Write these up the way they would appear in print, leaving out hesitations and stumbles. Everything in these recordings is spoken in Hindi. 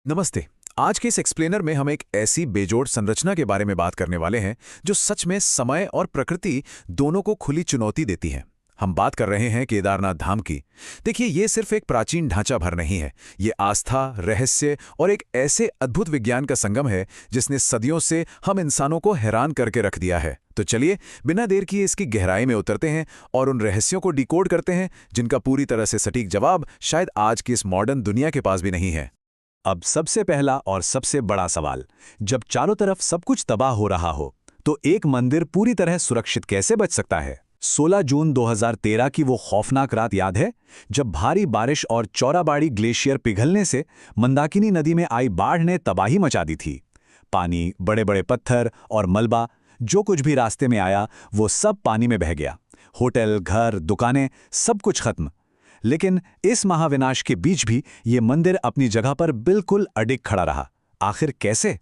नमस्ते। आज के इस एक्सप्लेनर में हम एक ऐसी बेजोड़ संरचना के बारे में बात करने वाले हैं जो सच में समय और प्रकृति दोनों को खुली चुनौती देती है। हम बात कर रहे हैं केदारनाथ धाम की। देखिए, ये सिर्फ एक प्राचीन ढांचा भर नहीं है। ये आस्था, रहस्य और एक ऐसे अद्भुत विज्ञान का संगम है जिसने सदियों से हम इंसानों को हैरान करके रख दिया है। तो चलिए, बिना देर किए इसकी गहराई में उतरते हैं और उन रहस्यों को डिकोड करते हैं जिनका पूरी तरह से सटीक जवाब शायद आज की इस मॉडर्न दुनिया के पास भी नहीं है। अब सबसे पहला और सबसे बड़ा सवाल, जब चारों तरफ सब कुछ तबाह हो रहा हो तो एक मंदिर पूरी तरह सुरक्षित कैसे बच सकता है? 16 जून 2013 की वो खौफनाक रात याद है, जब भारी बारिश और चौराबाड़ी ग्लेशियर पिघलने से मंदाकिनी नदी में आई बाढ़ ने तबाही मचा दी थी। पानी, बड़े बड़े पत्थर और मलबा, जो कुछ भी रास्ते में आया वो सब पानी में बह गया। होटल, घर, दुकानें, सब कुछ खत्म। लेकिन इस महाविनाश के बीच भी ये मंदिर अपनी जगह पर बिल्कुल अडिग खड़ा रहा। आखिर कैसे?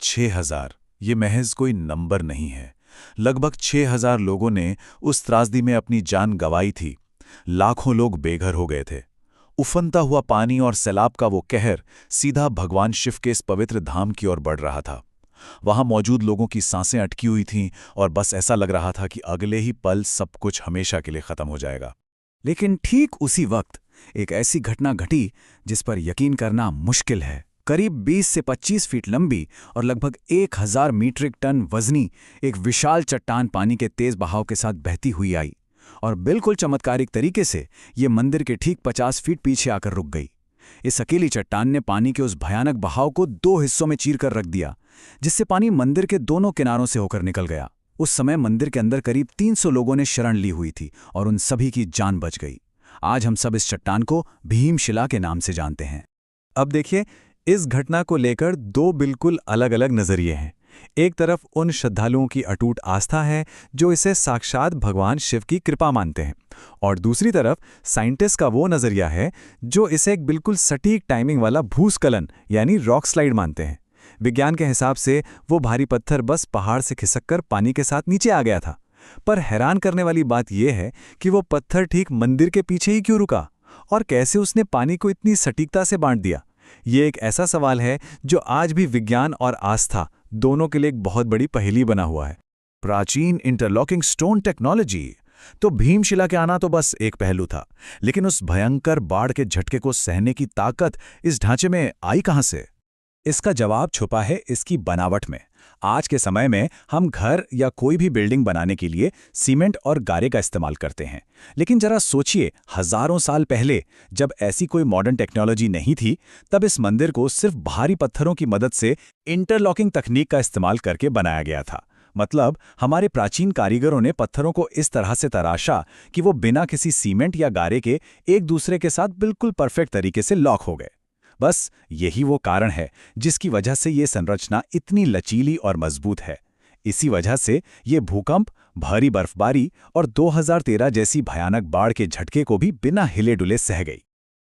6000, ये महज कोई नंबर नहीं है। लगभग 6000 लोगों ने उस त्रासदी में अपनी जान गंवाई थी। लाखों लोग बेघर हो गए थे। उफनता हुआ पानी और सैलाब का वो कहर सीधा भगवान शिव के इस पवित्र धाम की ओर बढ़ रहा था। वहां मौजूद लोगों की सांसें अटकी हुई थीं और बस ऐसा लग रहा था कि अगले ही पल सब कुछ हमेशा के लिए खत्म हो जाएगा। लेकिन ठीक उसी वक्त एक ऐसी घटना घटी जिस पर यकीन करना मुश्किल है। करीब 20 से 25 फीट लंबी और लगभग 1000 मीट्रिक टन वजनी एक विशाल चट्टान पानी के तेज बहाव के साथ बहती हुई आई और बिल्कुल चमत्कारिक तरीके से ये मंदिर के ठीक 50 फीट पीछे आकर रुक गई। इस अकेली चट्टान ने पानी के उस भयानक बहाव को 2 हिस्सों में चीरकर रख दिया, जिससे पानी मंदिर के दोनों किनारों से होकर निकल गया। उस समय मंदिर के अंदर करीब 300 लोगों ने शरण ली हुई थी और उन सभी की जान बच गई। आज हम सब इस चट्टान को भीमशिला के नाम से जानते हैं। अब देखिए, इस घटना को लेकर 2 बिल्कुल अलग अलग नजरिए हैं। एक तरफ उन श्रद्धालुओं की अटूट आस्था है जो इसे साक्षात भगवान शिव की कृपा मानते हैं, और दूसरी तरफ साइंटिस्ट का वो नजरिया है जो इसे एक बिल्कुल सटीक टाइमिंग वाला भूस्खलन यानी रॉक स्लाइड मानते हैं। विज्ञान के हिसाब से वो भारी पत्थर बस पहाड़ से खिसककर पानी के साथ नीचे आ गया था। पर हैरान करने वाली बात यह है कि वो पत्थर ठीक मंदिर के पीछे ही क्यों रुका और कैसे उसने पानी को इतनी सटीकता से बांट दिया। ये एक ऐसा सवाल है जो आज भी विज्ञान और आस्था दोनों के लिए एक बहुत बड़ी पहेली बना हुआ है। प्राचीन इंटरलॉकिंग स्टोन टेक्नोलॉजी। तो भीमशिला के आना तो बस एक पहलू था, लेकिन उस भयंकर बाढ़ के झटके को सहने की ताकत इस ढांचे में आई कहां से? इसका जवाब छुपा है इसकी बनावट में। आज के समय में हम घर या कोई भी बिल्डिंग बनाने के लिए सीमेंट और गारे का इस्तेमाल करते हैं, लेकिन जरा सोचिए, हजारों साल पहले जब ऐसी कोई मॉडर्न टेक्नोलॉजी नहीं थी, तब इस मंदिर को सिर्फ भारी पत्थरों की मदद से इंटरलॉकिंग तकनीक का इस्तेमाल करके बनाया गया था। मतलब हमारे प्राचीन कारीगरों ने पत्थरों को इस तरह से तराशा कि वो बिना किसी सीमेंट या गारे के एक दूसरे के साथ बिल्कुल परफेक्ट तरीके से लॉक हो गए। बस यही वो कारण है जिसकी वजह से ये संरचना इतनी लचीली और मजबूत है। इसी वजह से ये भूकंप, भारी बर्फबारी और 2013 जैसी भयानक बाढ़ के झटके को भी बिना हिले डुले सह गई।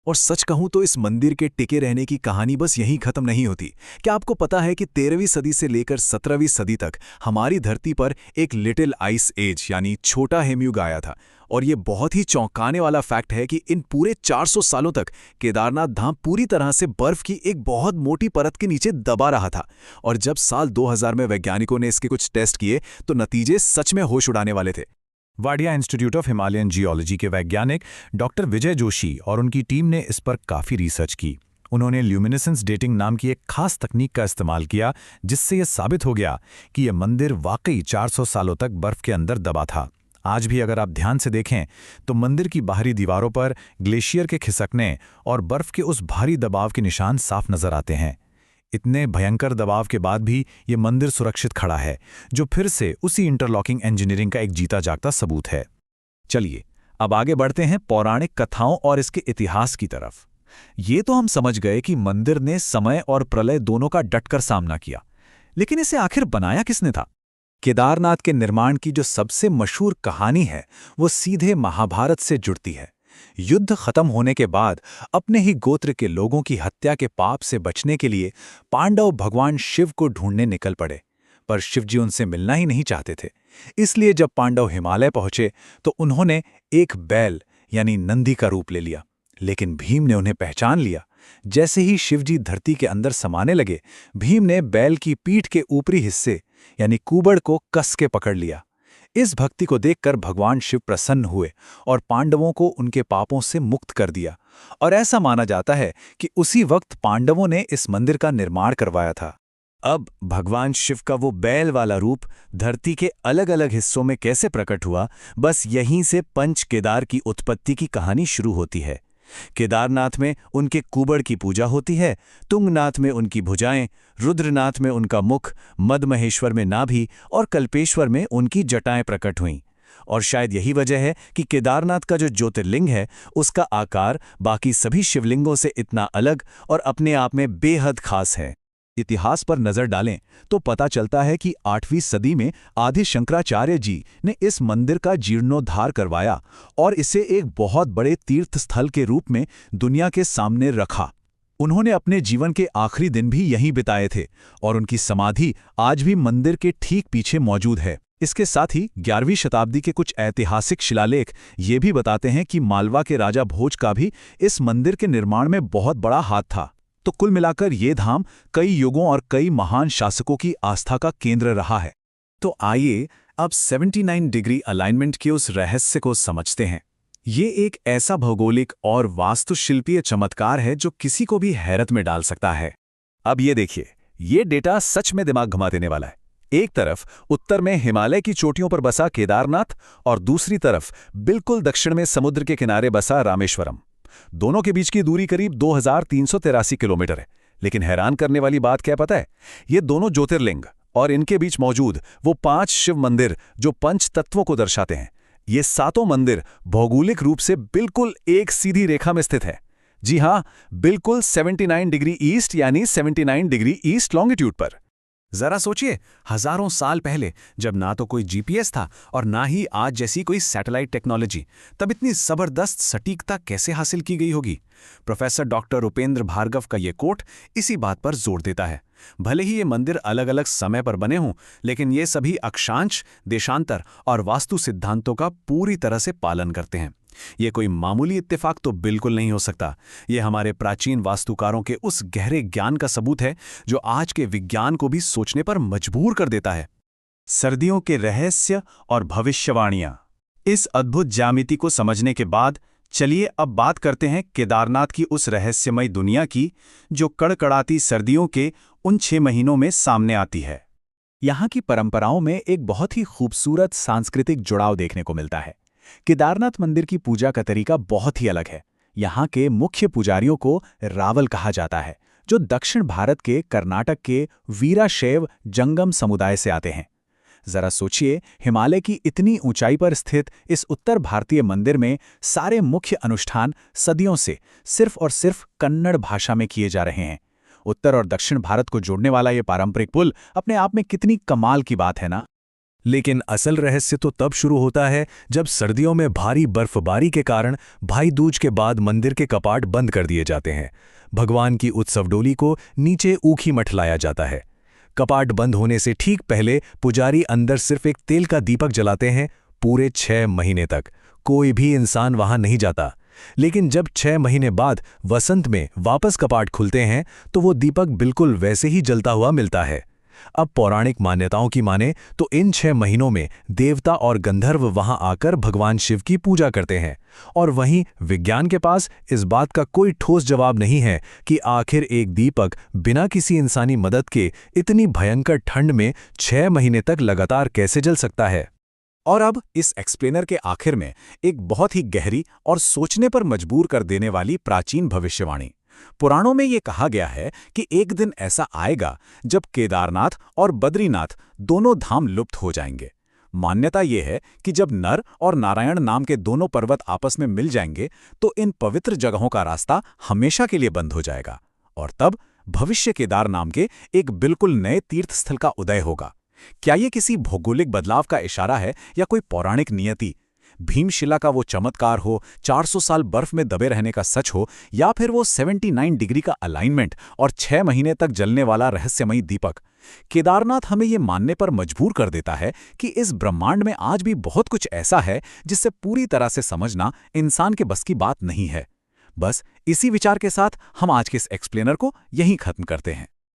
और सच कहूं तो इस मंदिर के टिके रहने की कहानी बस यहीं खत्म नहीं होती। क्या आपको पता है कि 13वीं सदी से लेकर 17वीं सदी तक हमारी धरती पर एक लिटिल आइस एज यानी छोटा हिमयुग आया था? और ये बहुत ही चौंकाने वाला फैक्ट है कि इन पूरे 400 सालों तक केदारनाथ धाम पूरी तरह से बर्फ की एक बहुत मोटी परत के नीचे दबा रहा था। और जब साल 2000 में वैज्ञानिकों ने इसके कुछ टेस्ट किए तो नतीजे सच में होश उड़ाने वाले थे। Wadia institute of Himalayan geology के वैज्ञानिक डॉक्टर विजय जोशी और उनकी टीम ने इस पर काफ़ी रिसर्च की। उन्होंने ल्यूमिनेसेंस डेटिंग नाम की एक खास तकनीक का इस्तेमाल किया, जिससे यह साबित हो गया कि यह मंदिर वाकई 400 सालों तक बर्फ के अंदर दबा था। आज भी अगर आप ध्यान से देखें तो मंदिर की बाहरी दीवारों पर ग्लेशियर के खिसकने और बर्फ के उस भारी दबाव के निशान साफ नजर आते हैं। इतने भयंकर दबाव के बाद भी ये मंदिर सुरक्षित खड़ा है, जो फिर से उसी इंटरलॉकिंग इंजीनियरिंग का एक जीता जागता सबूत है। चलिए अब आगे बढ़ते हैं पौराणिक कथाओं और इसके इतिहास की तरफ। ये तो हम समझ गए कि मंदिर ने समय और प्रलय दोनों का डटकर सामना किया, लेकिन इसे आखिर बनाया किसने था? केदारनाथ के निर्माण की जो सबसे मशहूर कहानी है वो सीधे महाभारत से जुड़ती है। युद्ध खत्म होने के बाद अपने ही गोत्र के लोगों की हत्या के पाप से बचने के लिए पांडव भगवान शिव को ढूंढने निकल पड़े, पर शिवजी उनसे मिलना ही नहीं चाहते थे। इसलिए जब पांडव हिमालय पहुंचे तो उन्होंने एक बैल यानी नंदी का रूप ले लिया, लेकिन भीम ने उन्हें पहचान लिया जैसे ही शिवजी धरती के अंदर समाने लगे, भीम ने बैल की पीठ के ऊपरी हिस्से यानी कूबड़ को कस के पकड़ लिया। इस भक्ति को देखकर भगवान शिव प्रसन्न हुए और पांडवों को उनके पापों से मुक्त कर दिया। और ऐसा माना जाता है कि उसी वक्त पांडवों ने इस मंदिर का निर्माण करवाया था। अब भगवान शिव का वो बैल वाला रूप धरती के अलग अलग हिस्सों में कैसे प्रकट हुआ, बस यहीं से पंच केदार की उत्पत्ति की कहानी शुरू होती है। केदारनाथ में उनके कुबड़ की पूजा होती है, तुंगनाथ में उनकी भुजाएं, रुद्रनाथ में उनका मुख, मदमहेश्वर में नाभि और कल्पेश्वर में उनकी जटाएं प्रकट हुईं। और शायद यही वजह है कि केदारनाथ का जो ज्योतिर्लिंग है उसका आकार बाकी सभी शिवलिंगों से इतना अलग और अपने आप में बेहद खास है। इतिहास पर नजर डालें तो पता चलता है कि 8वीं सदी में आदि शंकराचार्य जी ने इस मंदिर का जीर्णोद्धार करवाया और इसे एक बहुत बड़े तीर्थ स्थल के रूप में दुनिया के सामने रखा। उन्होंने अपने जीवन के आखिरी दिन भी यहीं बिताए थे और उनकी समाधि आज भी मंदिर के ठीक पीछे मौजूद है। इसके साथ ही 11वीं शताब्दी के कुछ ऐतिहासिक शिलालेख ये भी बताते हैं कि मालवा के राजा भोज का भी इस मंदिर के निर्माण में बहुत बड़ा हाथ था। तो कुल मिलाकर ये धाम कई युगों और कई महान शासकों की आस्था का केंद्र रहा है। तो आइए अब 79 डिग्री अलाइनमेंट के उस रहस्य को समझते हैं। ये एक ऐसा भौगोलिक और वास्तुशिल्पीय चमत्कार है जो किसी को भी हैरत में डाल सकता है। अब ये देखिए, ये डेटा सच में दिमाग घुमा देने वाला है। एक तरफ उत्तर में हिमालय की चोटियों पर बसा केदारनाथ और दूसरी तरफ बिल्कुल दक्षिण में समुद्र के किनारे बसा रामेश्वरम। दोनों के बीच की दूरी करीब 2383 किलोमीटर है। लेकिन हैरान करने वाली बात क्या पता है? ये दोनों ज्योतिर्लिंग और इनके बीच मौजूद वो 5 शिव मंदिर जो पंच तत्वों को दर्शाते हैं, ये सातों मंदिर भौगोलिक रूप से बिल्कुल एक सीधी रेखा में स्थित है। जी हां, बिल्कुल 79 डिग्री ईस्ट यानी 79 डिग्री ईस्ट लॉन्गिट्यूड पर। जरा सोचिए, हजारों साल पहले जब ना तो कोई जीपीएस था और ना ही आज जैसी कोई सैटेलाइट टेक्नोलॉजी, तब इतनी जबरदस्त सटीकता कैसे हासिल की गई होगी? प्रोफेसर डॉक्टर उपेंद्र भार्गव का ये कोट इसी बात पर जोर देता है। भले ही ये मंदिर अलग अलग समय पर बने हों, लेकिन ये सभी अक्षांश, देशांतर और वास्तु सिद्धांतों का पूरी तरह से पालन करते हैं। ये कोई मामूली इत्तेफाक तो बिल्कुल नहीं हो सकता। ये हमारे प्राचीन वास्तुकारों के उस गहरे ज्ञान का सबूत है जो आज के विज्ञान को भी सोचने पर मजबूर कर देता है। सर्दियों के रहस्य और भविष्यवाणियां। इस अद्भुत ज्यामिति को समझने के बाद चलिए अब बात करते हैं केदारनाथ की उस रहस्यमय दुनिया की जो कड़कड़ाती सर्दियों के उन 6 महीनों में सामने आती है। यहाँ की परंपराओं में एक बहुत ही खूबसूरत सांस्कृतिक जुड़ाव देखने को मिलता है। केदारनाथ मंदिर की पूजा का तरीका बहुत ही अलग है। यहाँ के मुख्य पुजारियों को रावल कहा जाता है, जो दक्षिण भारत के कर्नाटक के वीराशैव जंगम समुदाय से आते हैं। जरा सोचिए, हिमालय की इतनी ऊंचाई पर स्थित इस उत्तर भारतीय मंदिर में सारे मुख्य अनुष्ठान सदियों से सिर्फ और सिर्फ कन्नड़ भाषा में किए जा रहे हैं। उत्तर और दक्षिण भारत को जोड़ने वाला ये पारंपरिक पुल अपने आप में कितनी कमाल की बात है ना। लेकिन असल रहस्य तो तब शुरू होता है जब सर्दियों में भारी बर्फबारी के कारण भाई दूज के बाद मंदिर के कपाट बंद कर दिए जाते हैं। भगवान की उत्सव डोली को नीचे ऊखी मठ लाया जाता है। कपाट बंद होने से ठीक पहले पुजारी अंदर सिर्फ एक तेल का दीपक जलाते हैं। पूरे 6 महीने तक कोई भी इंसान वहां नहीं जाता। लेकिन जब 6 महीने बाद वसंत में वापस कपाट खुलते हैं तो वो दीपक बिल्कुल वैसे ही जलता हुआ मिलता है। अब पौराणिक मान्यताओं की माने तो इन 6 महीनों में देवता और गंधर्व वहां आकर भगवान शिव की पूजा करते हैं। और वहीं विज्ञान के पास इस बात का कोई ठोस जवाब नहीं है कि आखिर एक दीपक बिना किसी इंसानी मदद के इतनी भयंकर ठंड में 6 महीने तक लगातार कैसे जल सकता है। और अब इस एक्सप्लेनर के आखिर में एक बहुत ही गहरी और सोचने पर मजबूर कर देने वाली प्राचीन भविष्यवाणी। पुराणों में ये कहा गया है कि एक दिन ऐसा आएगा जब केदारनाथ और बद्रीनाथ दोनों धाम लुप्त हो जाएंगे। मान्यता ये है कि जब नर और नारायण नाम के दोनों पर्वत आपस में मिल जाएंगे तो इन पवित्र जगहों का रास्ता हमेशा के लिए बंद हो जाएगा और तब भविष्य केदार नाम के एक बिल्कुल नए तीर्थस्थल का उदय होगा। क्या ये किसी भौगोलिक बदलाव का इशारा है या कोई पौराणिक नियति? भीमशिला का वो चमत्कार हो, 400 साल बर्फ में दबे रहने का सच हो, या फिर वो 79 डिग्री का अलाइनमेंट और 6 महीने तक जलने वाला रहस्यमयी दीपक। केदारनाथ हमें ये मानने पर मजबूर कर देता है कि इस ब्रह्मांड में आज भी बहुत कुछ ऐसा है जिससे पूरी तरह से समझना इंसान के बस की बात नहीं है। बस इसी विचार के साथ हम आज के इस एक्सप्लेनर को यहीं खत्म करते हैं।